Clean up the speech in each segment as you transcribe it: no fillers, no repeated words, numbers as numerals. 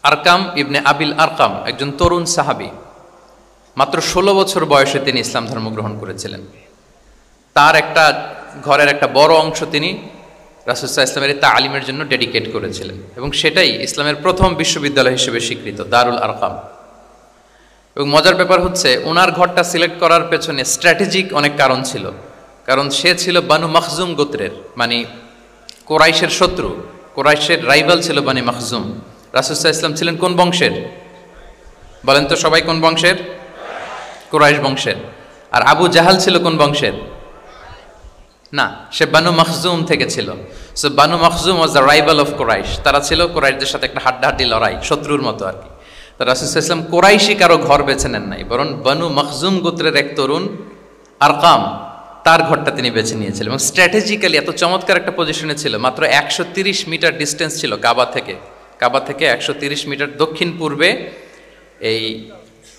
আরকাম ইবনে আবিল আরকাম একজন তরুণ সাহাবী, মাত্র 16 বছর বয়সে তিনি ইসলাম ধর্ম গ্রহণ করেছিলেন। তার একটা ঘরের একটা বড় অংশ তিনি রাসূল সাল্লাল্লাহু আলাইহি ওয়াসাল্লামের তালিমের জন্য ডেডিকেট করেছিলেন, এবং সেটাই ইসলামের প্রথম বিশ্ববিদ্যালয় হিসেবে স্বীকৃত, দারুল আরকাম। এবং মজার ব্যাপার হচ্ছে, ওনার ঘরটা সিলেক্ট করার পেছনে স্ট্র্যাটেজিক অনেক কারণ ছিল। কারণ সে ছিল বানু মাখজুম গোত্রের, মানে কোরাইশের শত্রু, কোরাইশের রাইভাল ছিল বানি মাখজুম। রাসূল সাল্লাল্লাহু আলাইহি ওয়াসাল্লাম ছিলেন কোন বংশের? বলেন তো সবাই, কোন বংশের? কুরাইশ বংশের। আর আবু জাহাল ছিল কোন বংশের? না, সে বানু মাখজুম থেকে ছিল। So Banu Makhzum was the rival of Quraish. তারা ছিল কুরাইশদের সাথে একটা হাড্ডাহাড্ডি লড়াই, শত্রুর মতো আর কি। তো রাসূল সাল্লাল্লাহু আলাইহি ওয়াসাল্লাম কুরাইশি কারো ঘর বেছে নেন নাই, বরং বানু মাখজুম গোত্রের এক তরুণ আরকাম, তার ঘরটা তিনি বেছে নিয়েছিলেন। এবং স্ট্র্যাটেজিক্যালি এত চমৎকার একটা পজিশনে ছিল, মাত্র 130 মিটার ডিস্টেন্স ছিল কাবা থেকে। কাবা থেকে 130 মিটার দক্ষিণ পূর্বে এই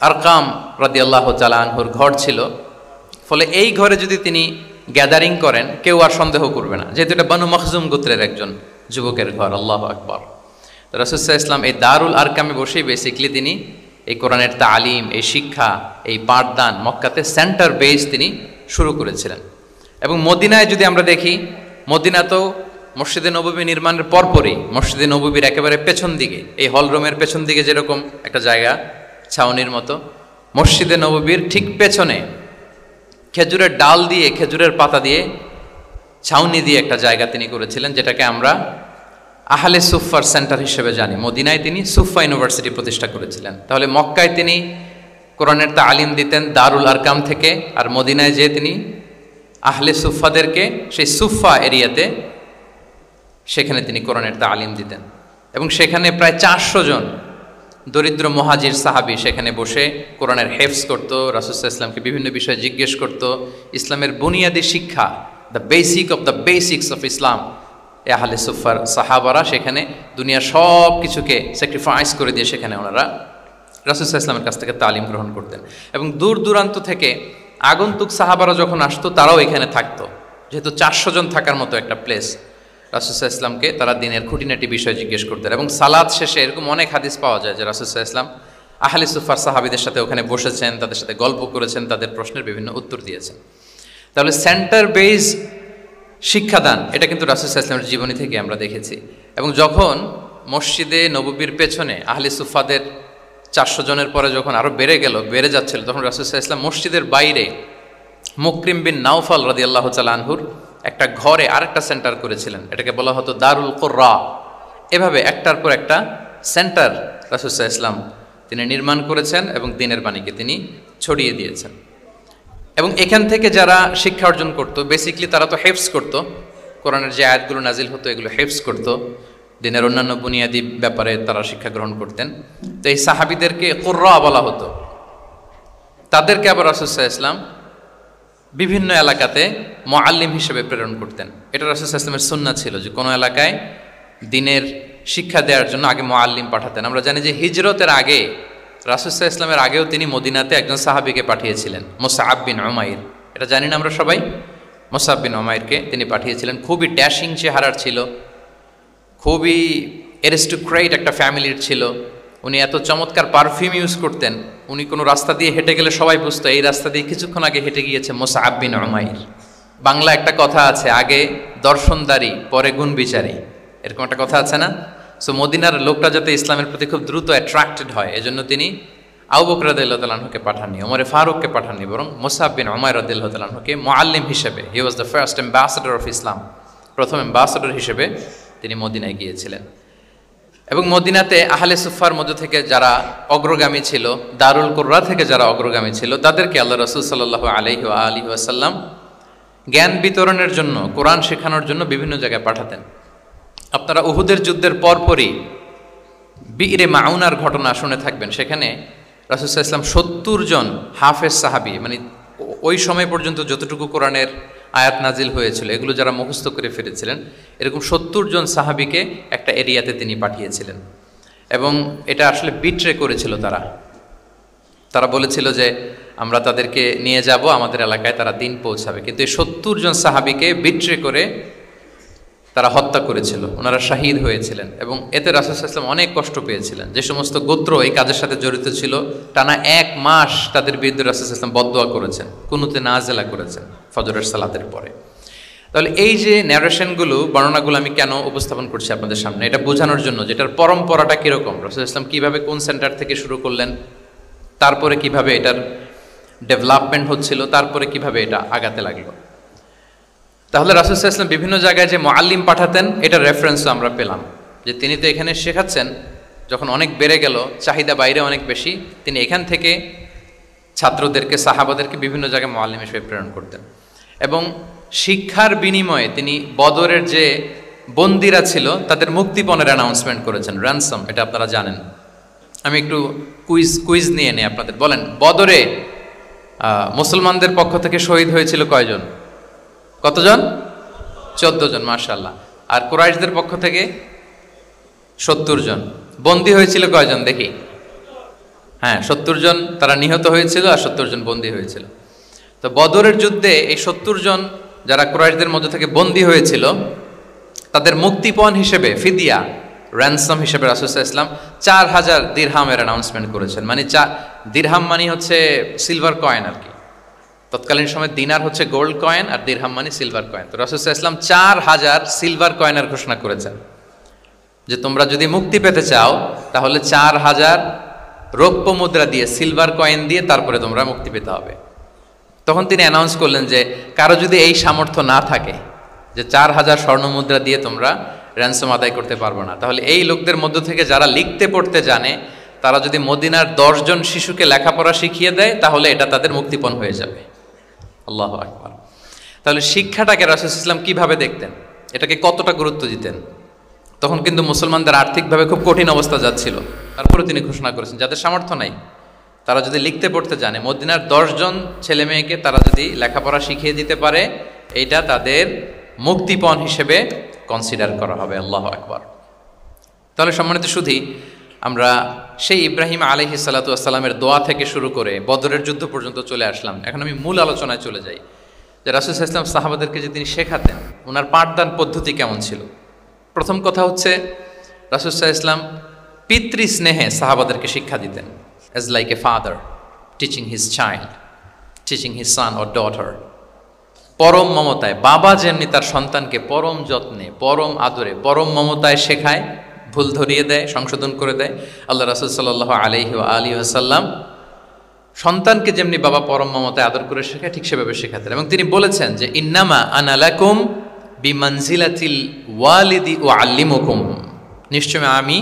আরকাম রাদিয়াল্লাহু তাআলা আনহুর ঘর ছিল। ফলে এই ঘরে যদি তিনি গ্যাদারিং করেন, কেউ আর সন্দেহ করবে না, যেহেতু এটা বানু মাখজুম গোত্রের একজন যুবকের ঘর। আল্লাহু আকবার। রাসূল সাল্লাল্লাহু আলাইহি ওয়াসাল্লাম এই দারুল আরকামে বসেই বেসিক্যালি তিনি এই কোরআনের তালিম, এই শিক্ষা, এই পাঠদান মক্কাতে সেন্টার বেস তিনি শুরু করেছিলেন। এবং মদিনায় যদি আমরা দেখি, মদিনা তো মসজিদে নববী নির্মাণের পরপরই মসজিদে নববীর একেবারে পেছন দিকে, এই হলরুমের পেছন দিকে যেরকম একটা জায়গা ছাউনির মতো, মসজিদে নববীর ঠিক পেছনে খেজুরের ডাল দিয়ে, খেজুরের পাতা দিয়ে ছাউনি দিয়ে একটা জায়গা তিনি করেছিলেন, যেটাকে আমরা আহলে সুফার সেন্টার হিসেবে জানি। মদিনায় তিনি সুফা ইউনিভার্সিটি প্রতিষ্ঠা করেছিলেন। তাহলে মক্কায় তিনি কোরআনের তালিম দিতেন দারুল আরকাম থেকে, আর মদিনায় যেয়ে তিনি আহলে সুফাদেরকে সেই সুফা এরিয়াতে, সেখানে তিনি কোরআনের তালিম দিতেন। এবং সেখানে প্রায় 400 জন দরিদ্র মুহাজির সাহাবী সেখানে বসে কোরআনের হেফজ করত, রাসূল সাল্লাল্লাহু আলাইহি ওয়াসাল্লামকে বিভিন্ন বিষয়ে জিজ্ঞেস করত। ইসলামের বুনিয়াদি শিক্ষা, the basic of the basics of Islam, আহলে সুফার সাহাবারা সেখানে দুনিয়ার সব কিছুকে স্যাক্রিফাইস করে দিয়ে সেখানে ওনারা রাসূল সাল্লাল্লাহু আলাইহি ওয়াসাল্লামের কাছ থেকে তালিম গ্রহণ করতেন। এবং দূর দূরান্ত থেকে আগন্তুক সাহাবারা যখন আসতো, তারাও এখানে থাকতো, যেহেতু 400 জন থাকার মতো একটা প্লেস। রাসূল সাল্লাল্লাহু আলাইহি ওয়াসাল্লামকে তারা দিনের খুঁটিনাটি বিষয় জিজ্ঞেস করতেন। এবং সালাত শেষে এরকম অনেক হাদিস পাওয়া যায় যে রাসূল সাল্লাল্লাহু আলাইহি ওয়াসাল্লাম আহলে সুফার সাহাবীদের সাথে ওখানে বসেছেন, তাদের সাথে গল্প করেছেন, তাদের প্রশ্নের বিভিন্ন উত্তর দিয়েছেন। তাহলে সেন্টার বেস শিক্ষাদান, এটা কিন্তু রাসূল সাল্লাল্লাহু আলাইহি ওয়াসাল্লামের জীবনী থেকে আমরা দেখেছি। এবং যখন মসজিদে নববীর পেছনে আহলে সুফাদের 400 জনের পরে যখন আরও বেড়ে যাচ্ছিল, তখন রাসূল সাল্লাল্লাহু আলাইহি ওয়াসাল্লাম মসজিদের বাইরে মুকরিম বিন নাওফাল রাদিয়াল্লাহু তাআলা আনহুর একটা ঘরে আরেকটা সেন্টার করেছিলেন। এটাকে বলা হতো দারুল কুররা। এভাবে একটার পর একটা সেন্টার রাসূল সাল্লাল্লাহু আলাইহি ওয়াসাল্লাম তিনি নির্মাণ করেছেন এবং দ্বীনের বাণীকে তিনি ছড়িয়ে দিয়েছেন। এবং এখান থেকে যারা শিক্ষা অর্জন করত, বেসিক্যালি তারা তো হেফজ করত, কোরআনের যে আয়াতগুলো নাজিল হতো এগুলো হেফজ করত, দিনের অন্যান্য বুনিয়াদি ব্যাপারে তারা শিক্ষা গ্রহণ করতেন। তো এই সাহাবীদেরকে কুররা বলা হতো। তাদেরকে আবার রাসূল সাল্লাল্লাহু আলাইহি ওয়াসাল্লাম বিভিন্ন এলাকাতে মুআল্লিম হিসেবে প্রেরণ করতেন। এটা রাসূল সাল্লাল্লাহু আলাইহি ওয়াসাল্লামের সুন্নাহ ছিল যে কোনো এলাকায় দ্বীনের শিক্ষা দেওয়ার জন্য আগে মুআল্লিম পাঠাতেন। আমরা জানি যে হিজরতের আগে, রাসূল সাল্লাল্লাহু আলাইহি ওয়াসাল্লামের আগেও তিনি মদিনাতে একজন সাহাবীকে পাঠিয়েছিলেন, মুসআব বিন উমাইর। এটা জানি না আমরা সবাই? মুসআব বিন উমাইরকে তিনি পাঠিয়েছিলেন। খুবই ড্যাশিং চেহারার ছিল, খুবই অ্যারিস্টোক্রেট একটা ফ্যামিলির ছিল। উনি এত চমৎকার পারফিউম ইউজ করতেন, উনি কোনো রাস্তা দিয়ে হেঁটে গেলে সবাই বুঝতো এই রাস্তা দিয়ে কিছুক্ষণ আগে হেঁটে গিয়েছে মুসআব বিন উমাইর। বাংলা একটা কথা আছে, আগে দর্শনদারি পরে গুণ বিচারী, এরকম একটা কথা আছে না? সো মদিনার লোকটা যাতে ইসলামের প্রতি খুব দ্রুত অ্যাট্রাক্টেড হয়, এজন্য তিনি আবু বকর রাদিয়াল্লাহু তাআলা আনহুকে পাঠাননি, ওমরে ফারুককে পাঠাননি, বরং মুসআব বিন উমাইর রাদিয়াল্লাহু তাআলা আনহুকে মুআল্লিম হিসেবে, he was the first ambassador of Islam, প্রথম অ্যাম্বাসেডর হিসেবে তিনি মদিনায় গিয়েছিলেন। এবং মদিনাতে আহলে সুফার মধ্য থেকে যারা অগ্রগামী ছিল, দারুল কুররা থেকে যারা অগ্রগামী ছিল, তাদেরকে আল্লাহ রাসূল সাল্লাল্লাহু আলাইহি ওয়া আলিহি ওয়াসাল্লাম জ্ঞান বিতরণের জন্য, কোরআন শেখানোর জন্য বিভিন্ন জায়গায় পাঠাতেন। আপনারা উহুদের যুদ্ধের পরপরই বিইরে মাউনার ঘটনা শুনে থাকবেন। সেখানে রাসূল সাল্লাল্লাহু আলাইহি ওয়াসাল্লাম 70 জন হাফেজ সাহাবী, মানে ওই সময় পর্যন্ত যতটুকু কোরআনের আয়াত নাজিল হয়েছিল এগুলো যারা মুখস্থ করে ফিরেছিলেন, এরকম 70 জন সাহাবীকে একটা এরিয়াতে তিনি পাঠিয়েছিলেন। এবং এটা আসলে বিট্রে করেছিল তারা বলেছিল যে আমরা তাদেরকে নিয়ে যাব আমাদের এলাকায়, তারা দিন পৌঁছাবে। কিন্তু এই 70 জন সাহাবীকে বিট্রে করে তারা হত্যা করেছিল, ওনারা শাহিদ হয়েছিলেন এবং এতে রাসূল সাল্লাল্লাহু আলাইহি ওয়াসাল্লাম অনেক কষ্ট পেয়েছিলেন। যে সমস্ত গোত্র এই কাজের সাথে জড়িত ছিল টানা 1 মাস তাদের বিরুদ্ধে রাসূল সাল্লাল্লাহু আলাইহি ওয়াসাল্লাম বদদোয়া করেছেন, কুনুতে নাজেলা করেছেন ফজরের সালাতের পরে। তাহলে এই যে ন্যারেশনগুলো, বর্ণনাগুলো আমি কেন উপস্থাপন করছি আপনাদের সামনে, এটা বোঝানোর জন্য যেটার পরম্পরাটা কীরকম, রাসূল সাল্লাল্লাহু আলাইহি ওয়াসাল্লাম কীভাবে কোন সেন্টার থেকে শুরু করলেন, তারপরে কিভাবে এটার ডেভেলপমেন্ট হচ্ছিল, তারপরে কিভাবে এটা আগাতে লাগলো। তাহলে রাসূল সাল্লাল্লাহু আলাইহি ওয়াসাল্লাম বিভিন্ন জায়গায় যে মুআল্লিম পাঠাতেন এটার রেফারেন্সও আমরা পেলাম, যে তিনি তো এখানে শেখাচ্ছেন, যখন অনেক বেড়ে গেল, চাহিদা বাইরে অনেক বেশি, তিনি এখান থেকে ছাত্রদেরকে, সাহাবাদেরকে বিভিন্ন জায়গায় মুআল্লিম হিসেবে প্রেরণ করতেন। এবং শিক্ষার বিনিময়ে তিনি বদরের যে বন্দিরা ছিল তাদের মুক্তিপণের অ্যানাউন্সমেন্ট করেছেন, র্যানসাম, এটা আপনারা জানেন। আমি একটু কুইজ নিয়ে নেই আপনাদের। বলেন, বদরে মুসলমানদের পক্ষ থেকে শহীদ হয়েছিল কয়জন? কতজন? 14 জন, মাশাআল্লাহ। আর কুরাইশদের পক্ষ থেকে 70 জন। বন্দী হয়েছিল কয়জন দেখি? হ্যাঁ, 70 জন তারা নিহত হয়েছিল আর 70 জন বন্দী হয়েছিল। তো বদরের যুদ্ধে এই 70 জন যারা কুরাইশদের মধ্য থেকে বন্দী হয়েছিল তাদের মুক্তিপণ হিসেবে, ফিদিয়া, র্যানসাম হিসেবে রাসূল সাল্লাল্লাহু আলাইহি ওয়াসাল্লাম 4000 দিরহামের অ্যানাউন্সমেন্ট করেছেন। মানে দিরহাম মানে হচ্ছে সিলভার কয়েন আর কি। তৎকালীন সময় দিনার হচ্ছে গোল্ড কয়েন আর দিরহাম মানে সিলভার কয়েন। তো রাসূল সাল্লাল্লাহু আলাইহি ওয়াসাল্লাম 4000 সিলভার কয়েনের ঘোষণা করেছেন যে তোমরা যদি মুক্তি পেতে চাও তাহলে 4000 রৌপ্য মুদ্রা দিয়ে, সিলভার কয়েন দিয়ে তারপরে তোমরা মুক্তি পেতে হবে। তখন তিনি অ্যানাউন্স করলেন যে কারো যদি এই সামর্থ্য না থাকে যে 4000 স্বর্ণ মুদ্রা দিয়ে তোমরা র্যানসম আদায় করতে পারবো না, তাহলে এই লোকদের মধ্য থেকে যারা লিখতে পড়তে জানে তারা যদি মদিনার 10 জন শিশুকে লেখাপড়া শিখিয়ে দেয় তাহলে এটা তাদের মুক্তিপণ হয়ে যাবে। আল্লাহু আকবার। তাহলে শিক্ষাটাকে রাসূল সাল্লাল্লাহু আলাইহি ওয়াসাল্লাম কিভাবে দেখতেন, এটাকে কতটা গুরুত্ব দিতেন। তখন কিন্তু মুসলমানদের আর্থিকভাবে খুব কঠিন অবস্থা যাচ্ছিল, তারপরে তিনি ঘোষণা করেছেন যাদের সামর্থ্য নাই তারা যদি লিখতে পড়তে জানে, মদিনার 10 জন ছেলে মেয়েকে তারা যদি লেখাপড়া শিখিয়ে দিতে পারে, এইটা তাদের মুক্তিপণ হিসেবে কনসিডার করা হবে। আল্লাহু আকবার। তাহলে সম্মানিত সুধী, আমরা সেই ইব্রাহিম আলাইহিস সালাতু ওয়াস সালামের দোয়া থেকে শুরু করে বদরের যুদ্ধ পর্যন্ত চলে আসলাম। এখন আমি মূল আলোচনায় চলে যাই যে রাসূল সাল্লাল্লাহু আলাইহি ওয়াসাল্লাম সাহাবাদেরকে যে তিনি শেখাতেন, ওনার পাঠদান পদ্ধতি কেমন ছিল। প্রথম কথা হচ্ছে রাসূল সাল্লাল্লাহু আলাইহি ওয়াসাল্লাম পিতৃ স্নেহে সাহাবাদেরকে শিক্ষা দিতেন, as like a father teaching his child, teaching his son or daughter. পরম মমতায় বাবা যেমনি তার সন্তানকে পরম যত্নে, পরম আদরে, পরম মমতায় শেখায়, ভুল ধরিয়ে দেয়, সংশোধন করে দেয়, আল্লাহ রাসূল সাল্লাল্লাহু আলাইহি ওয়া আলিহি ওয়াসাল্লাম সন্তানকে যেমনি বাবা পরম মমতায় আদর করে শেখায় ঠিক সেভাবে শেখাতেন। এবং তিনি বলেছেন যে ইন্নামা আনা লাকুম বিমানজিলাতিল ওয়ালিদি উআল্লিমুকুম, নিশ্চয় আমি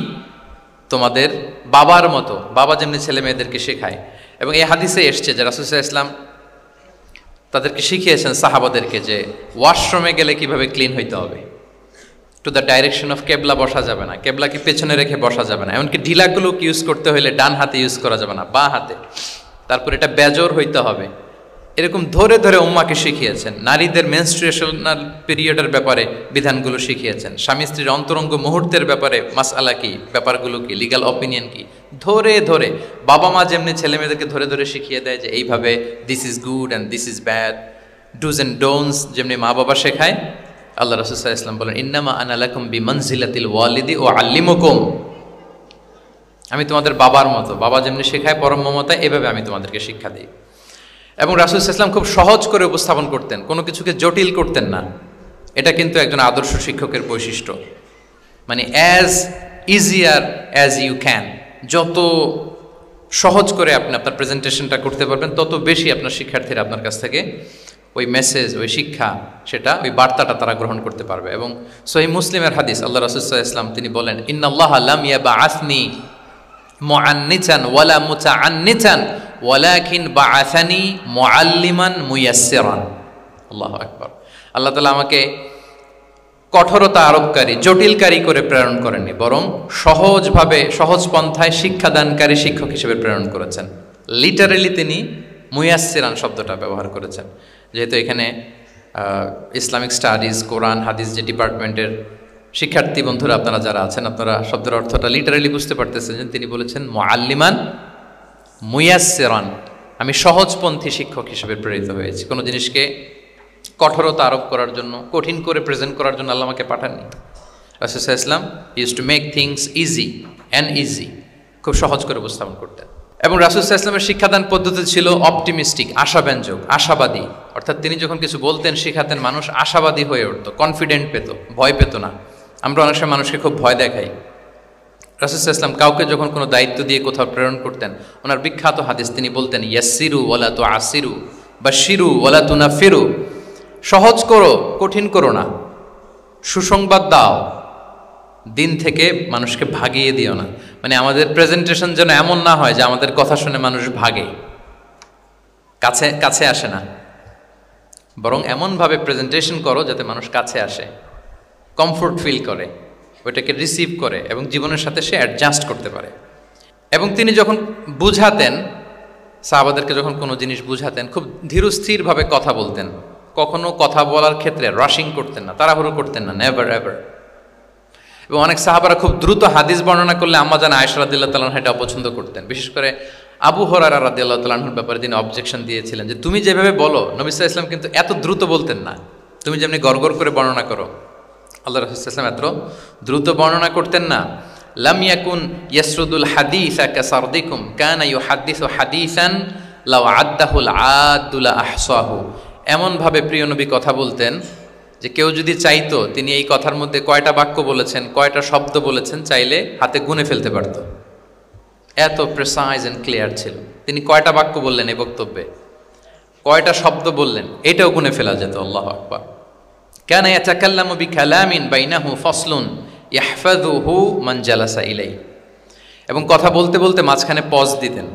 তোমাদের বাবার মতো, বাবা যেমনি ছেলে মেয়েদেরকে শেখায়। এবং এই হাদিসে এসছে যে রাসূল সাল্লাল্লাহু আলাইহি ওয়াসাল্লাম তাদেরকে শিখিয়েছেন সাহাবাদেরকে যে ওয়াশরুমে গেলে কিভাবে ক্লিন হইতে হবে, টু দ্য ডাইরেকশন অফ কেবলা বসা যাবে না, কেবলাকে পেছনে রেখে বসা যাবে না, এমনকি ঢিলাগুলো ইউজ করতে হলে ডান হাতে ইউজ করা যাবে না, বা হাতে। তারপর এটা বেজোর হইতে হবে। এরকম ধরে ধরে উম্মাকে শিখিয়েছেন। নারীদের মেনস্ট্রুয়েশনাল পিরিয়ডের ব্যাপারে বিধানগুলো শিখিয়েছেন। স্বামী স্ত্রীর অন্তরঙ্গ মুহূর্তের ব্যাপারে মাসআলা কি, ব্যাপারগুলো কি, লিগ্যাল অপিনিয়ন কি, ধরে ধরে বাবা মা যেমনি ছেলে মেয়েদেরকে ধরে ধরে শিখিয়ে দেয় যে এইভাবে this is good and this is bad, dos and don'ts যেমনি মা বাবা শেখায়, আল্লাহ রাসূল সাল্লাল্লাহু আলাইহি ওয়াসাল্লাম বলেন ইন্নামা আনা লাকুম বিমানজিলাতিল ওয়ালিদি উআল্লিমুকুম, আমি তোমাদের বাবার মতো, বাবা যেমনি শেখায় পরম মমতায়, এভাবে আমি তোমাদেরকে শিক্ষা দিই। এবং রাসূল সাল্লাল্লাহু আলাইহি ওয়াসাল্লাম খুব সহজ করে উপস্থাপন করতেন, কোনো কিছুকে জটিল করতেন না। এটা কিন্তু একজন আদর্শ শিক্ষকের বৈশিষ্ট্য। মানে as easier as you can, যত সহজ করে আপনি আপনার প্রেজেন্টেশনটা করতে পারবেন তত বেশি আপনার শিক্ষার্থীরা আপনার কাছ থেকে ওই মেসেজ, ওই শিক্ষা, সেটা, ওই বার্তাটা তারা গ্রহণ করতে পারবে। এবং সহিহ মুসলিমের হাদিস, আল্লাহ রাসূল সাল্লাল্লাহু আলাইহি ওয়াসাল্লাম তিনি বলেন ইন্নাল্লাহা লাম ইয়াবআসনি মুআন্নিতান ওয়ালা মুতাআন্নিতান ওয়ালাকিন বাআসানি মুআল্লিমান মুয়াসসিরান। আল্লাহু আকবার। আল্লাহ তাআলা আমাকে কঠোরতা আরোপকারী, জটিলকারী করে প্রেরণ করেননি, বরং সহজভাবে, সহজ পন্থায় শিক্ষাদানকারী শিক্ষক হিসেবে প্রেরণ করেছেন। লিটারেলি তিনি মুয়াসসিরান শব্দটা ব্যবহার করেছেন। যেহেতু এখানে ইসলামিক স্টাডিজ, কোরআন, হাদিস যে ডিপার্টমেন্টের শিক্ষার্থী বন্ধুরা আপনারা যারা আছেন, আপনারা শব্দের অর্থটা লিটারেলি বুঝতে পারতেছেন যে তিনি বলেছেন মুআল্লিমান মুয়াসসিরান, আমি সহজপন্থী শিক্ষক হিসেবে প্রেরিত হয়েছি। কোনো জিনিসকে কঠোরতা আরোপ করার জন্য, কঠিন করে প্রেজেন্ট করার জন্য আল্লাহ আমাকে পাঠাননি। রাসূল সাল্লাল্লাহু আলাইহি ওয়াসাল্লাম use to make things easy, খুব সহজ করে উপস্থাপন করতেন। এবং রাসূল সাল্লাল্লাহু আলাইহি ওয়াসাল্লামের শিক্ষাদান পদ্ধতি ছিল অপটিমিস্টিক, আশাব্যঞ্জক, আশাবাদী। অর্থাৎ তিনি যখন কিছু বলতেন, শেখাতেন, মানুষ আশাবাদী হয়ে উঠত, কনফিডেন্ট পেত, ভয় পেত না। আমরা অনেক সময় মানুষকে খুব ভয় দেখাই। রাসূল সাল্লাল্লাহু আলাইহি ওয়াসাল্লাম কাউকে যখন কোনো দায়িত্ব দিয়ে কোথাও প্রেরণ করতেন, ওনার বিখ্যাত হাদিস তিনি বলতেন, ইয়াসসিরু ওয়ালা তুআসসিরু, বাশশিরু ওয়ালা তুনাফিরু। সহজ করো, কঠিন করো না। সুসংবাদ দাও, দিন থেকে মানুষকে ভাগিয়ে দিও না। মানে আমাদের প্রেজেন্টেশন যেন এমন না হয় যে আমাদের কথা শুনে মানুষ ভাগে, কাছে কাছে আসে না, বরং এমনভাবে প্রেজেন্টেশন করো যাতে মানুষ কাছে আসে, কমফোর্ট ফিল করে, ওইটাকে রিসিভ করে এবং জীবনের সাথে সে অ্যাডজাস্ট করতে পারে। এবং তিনি যখন বুঝাতেন, সাহাবাদেরকে যখন কোনো জিনিস বুঝাতেন, খুব ধীরস্থিরভাবে কথা বলতেন। কখনো কথা বলার ক্ষেত্রে রাশিং করতেন না, তাড়াহুড়ো করতেন না, নেভার এভার। এবং অনেক সাহাবারা খুব দ্রুত হাদিস বর্ণনা করলে আম্মা জান আয়েশা রাদিয়াল্লাহু তাআলা এটা অপছন্দ করতেন। বিশেষ করে আবু হুরায়রা রাদিয়াল্লাহু তাআলার ব্যাপারে তিনি অবজেকশন দিয়েছিলেন যে তুমি যেভাবে বলো, নবী সাল্লাল্লাহু আলাইহি ওয়াসাল্লাম কিন্তু এত দ্রুত বলতেন না, তুমি যেমনি গড়গড় করে বর্ণনা করো। আল্লাহ রাসূল সাল্লাল্লাহু আলাইহি ওয়াসাল্লাম এত দ্রুত বর্ণনা করতেন না। লাম ইয়াকুন ইয়াসরুদুল হাদিসা কাসারদিকুম কানা ইউহাদ্দিসু হাদিসান লাউ আদ্দাহুল আদ্দুল আহসাহু। এমনভাবে প্রিয় নবী কথা বলতেন যে কেউ যদি চাইতো, তিনি এই কথার মধ্যে কয়টা বাক্য বলেছেন, কয়টা শব্দ বলেছেন, চাইলে হাতে গুনে ফেলতে পারত। এত প্রেসাইজ এন্ড ক্লিয়ার ছিল। তিনি কয়টা বাক্য বললেন এই বক্তব্যে, কয়টা শব্দ বললেন, এটাও গুনে ফেলা যেত। আল্লাহু আকবার। কানা ইয়াতাকাল্লামু বিকালামিন বাইনাহু ফাসলুন ইয়াহফাযুহু মান জালাসা ইলাইহি। এবং কথা বলতে বলতে মাঝখানে পজ দিতেন,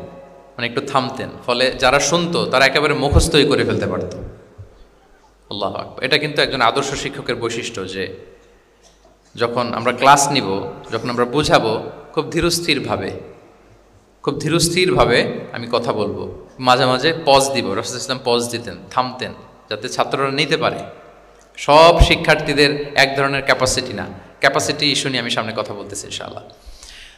মানে একটু থামতেন, ফলে যারা শুনতো তারা একেবারে মুখস্থই করে ফেলতে পারত। আল্লাহু আকবার। এটা কিন্তু একজন আদর্শ শিক্ষকের বৈশিষ্ট্য, যে যখন আমরা ক্লাস নিব, যখন আমরা বুঝাবো, খুব ধীরস্থিরভাবে আমি কথা বলবো, মাঝে মাঝে পজ দিব। রাসূল সাল্লাল্লাহু আলাইহি ওয়াসাল্লাম পজ দিতেন, থামতেন, যাতে ছাত্ররা নিতে পারে। সব শিক্ষার্থীদের এক ধরনের ক্যাপাসিটি না, ক্যাপাসিটি ইস্যু নিয়ে আমি সামনে কথা বলতেছি ইনশাআল্লাহ।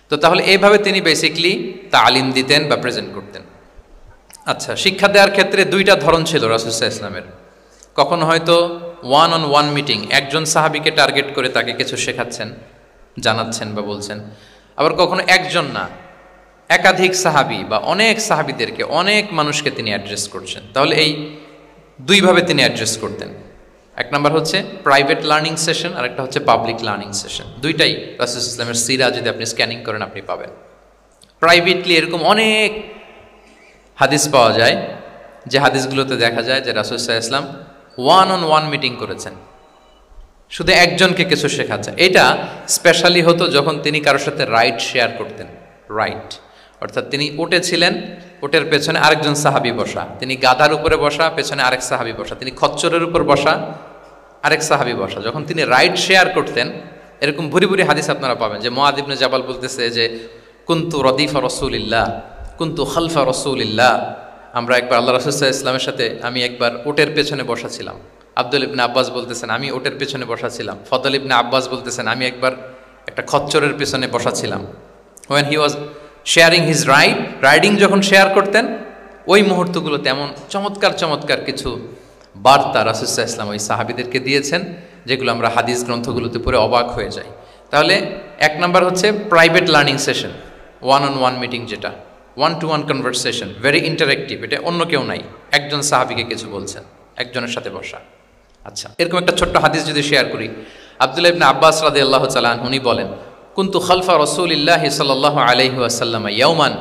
তো তাহলে এইভাবে তিনি বেসিকলি তালিম দিতেন বা প্রেজেন্ট করতেন। আচ্ছা, শিক্ষা দেওয়ার ক্ষেত্রে দুইটা ধরন ছিল রাসূল সাল্লাল্লাহু আলাইহি ওয়াসাল্লামের। কখনো হয়তো ওয়ান অন ওয়ান মিটিং, একজন সাহাবীকে টার্গেট করে তাকে কিছু শেখাচ্ছেন, জানাচ্ছেন বা বলছেন। আবার কখনো একজন না, একাধিক সাহাবী বা অনেক সাহাবীদেরকে, অনেক মানুষকে তিনি অ্যাড্রেস করছেন। তাহলে এই দুইভাবে তিনি অ্যাড্রেস করতেন। এক নম্বর হচ্ছে প্রাইভেট লার্নিং সেশন, আর একটা হচ্ছে পাবলিক লার্নিং সেশন। দুইটাই রাসূল সাল্লাল্লাহু আলাইহি ওয়াসাল্লামের সিরা যদি আপনি স্ক্যানিং করেন আপনি পাবেন। প্রাইভেটলি এরকম অনেক হাদিস পাওয়া যায়, যে হাদিসগুলোতে দেখা যায় যে রাসূল সাল্লাল্লাহু আলাইহি ওয়াসাল্লাম ওয়ান অন ওয়ান মিটিং করেছেন, শুধু একজনকে কিছু শেখাচ্ছে। এটা স্পেশালি হতো যখন তিনি কারোর সাথে রাইড শেয়ার করতেন। রাইড অর্থাৎ তিনি উটে ছিলেন, উটের পেছনে আরেকজন সাহাবী বসা, তিনি গাধার উপরে বসা, পেছনে আরেক সাহাবী বসা, তিনি খচ্চরের উপর বসা, আরেক সাহাবী বসা। যখন তিনি রাইড শেয়ার করতেন, এরকম ভুরি ভুরি হাদিস আপনারা পাবেন যে মুআয ইবনে জাবাল বলতেছে যে কুনতু রদিফা রাসূলিল্লাহ, কুনতু খালফা রাসূলিল্লাহ। আমরা একবার আল্লাহ রাসূল সাল্লাল্লাহু আলাইহি ওয়াসাল্লামের সাথে আমি একবার উটের পেছনে বসা ছিলাম। আব্দুল ইবনে আব্বাস বলতেছেন আমি উটের পেছনে বসা ছিলাম। ফদল ইবনে আব্বাস বলতেছেন আমি একবার একটা খচ্চরের পেছনে বসা ছিলাম। when he was sharing his riding যখন শেয়ার করতেন, ওই মুহূর্তগুলোতে এমন চমৎকার চমৎকার কিছু বার্তা রাসূল সাল্লাল্লাহু আলাইহি ওয়াসাল্লাম ওই সাহাবীদেরকে দিয়েছেন, যেগুলো আমরা হাদিস গ্রন্থগুলোতে পড়ে অবাক হয়ে যাই। তাহলে এক নাম্বার হচ্ছে private learning session, one on one meeting, যেটা one to one conversation, very interactive. এটা অন্য কেউ নাই, একজন সাহাবীকে কিছু বলছেন, একজনের সাথে বসা। আচ্ছা, এরকম একটা ছোট্ট হাদিস যদি শেয়ার করি, আব্দুল্লাহ ইবনে আব্বাস রাদিয়াল্লাহু তাআলা আনহু উনি বলেন কুনতু খালফা রাসূলিল্লাহি সাল্লাল্লাহু আলাইহি ওয়াসাল্লাম ইয়াওমান।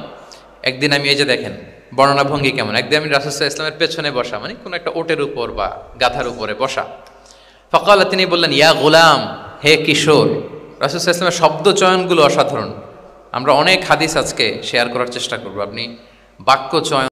একদিন আমি, এই যে দেখেন বর্ণনা ভঙ্গি কেমন, একদিন আমি রাসূল সাল্লাল্লাহু আলাইহি ওয়াসাল্লামের পেছনে বসা, মানে কোন একটা ওটের উপর বা গাধার উপরে বসা। ফাকালা, তিনি বললেন ইয়া গোলাম, হে কিশোর। রাসূল সাল্লাল্লাহু আলাইহি ওয়াসাল্লামের শব্দ চয়নগুলো অসাধারণ। আমরা অনেক হাদিস আজকে শেয়ার করার চেষ্টা করব, আপনি বাক্য চয়ন